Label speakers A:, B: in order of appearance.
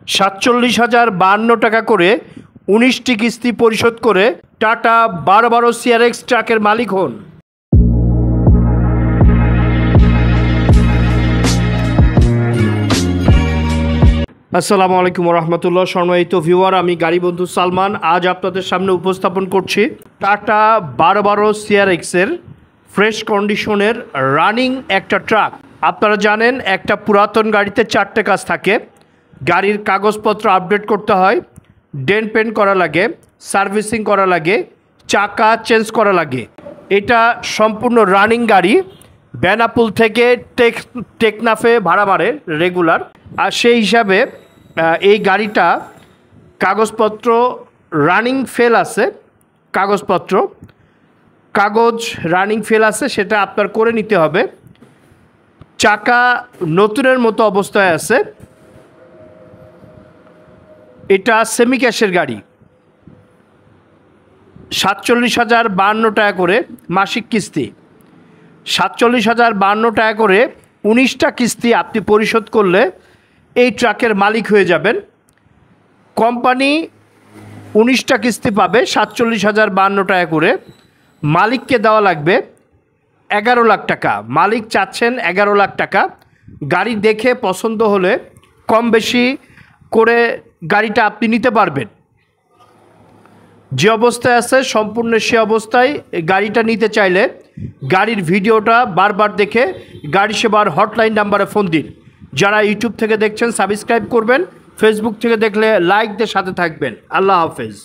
A: 47,052 টাকা করে 19টি কিস্তি পরিশোধ করে টাটা 1212 CRX ট্রাকের মালিক হন। আসসালামু আলাইকুম রহমতুল্লাহ। সম্মানিত ভিউয়ার, আমি গাড়ি বন্ধু সালমান আজ আপনাদের সামনে উপস্থাপন করছি টাটা 1212 CRX এর ফ্রেশ কন্ডিশনের রানিং একটা ট্রাক। আপনারা জানেন একটা পুরাতন গাড়িতে 4টে কাজ থাকে। গাড়ির কাগজপত্র আপডেট করতে হয়, ডেন্ট পেন্ট করা লাগে, সার্ভিসিং করা লাগে, চাকা চেঞ্জ করা লাগে। এটা সম্পূর্ণ রানিং গাড়ি। বেনাপুল থেকে টেকনাফে ভাড়া মারে রেগুলার। আর সেই হিসাবে এই গাড়িটা কাগজপত্র রানিং ফেল আছে, কাগজ রানিং ফেল আছে, সেটা আপনার করে নিতে হবে। চাকা নতুনের মতো অবস্থায় আছে। এটা সেমি ক্যাশের গাড়ি। 47,052 টাকা করে মাসিক কিস্তি। 47,052 টাকা করে 19টা কিস্তি আপনি পরিশোধ করলে এই ট্রাকের মালিক হয়ে যাবেন। কোম্পানি 19টা কিস্তি পাবে 47,052 টাকা করে। মালিককে দেওয়া লাগবে 11 লাখ টাকা। মালিক চাচ্ছেন 11 লাখ টাকা। গাড়ি দেখে পছন্দ হলে কম বেশি করে গাড়িটা আপনি নিতে পারবেন। যে অবস্থায় আছে সম্পূর্ণ সে অবস্থায় গাড়িটা নিতে চাইলে গাড়ির ভিডিওটা বারবার দেখে গাড়ি সেবার হটলাইন নাম্বারে ফোন দিন। যারা ইউটিউব থেকে দেখছেন সাবস্ক্রাইব করবেন, ফেসবুক থেকে দেখলে লাইক দিয়ে সাথে থাকবেন। আল্লাহ হাফেজ।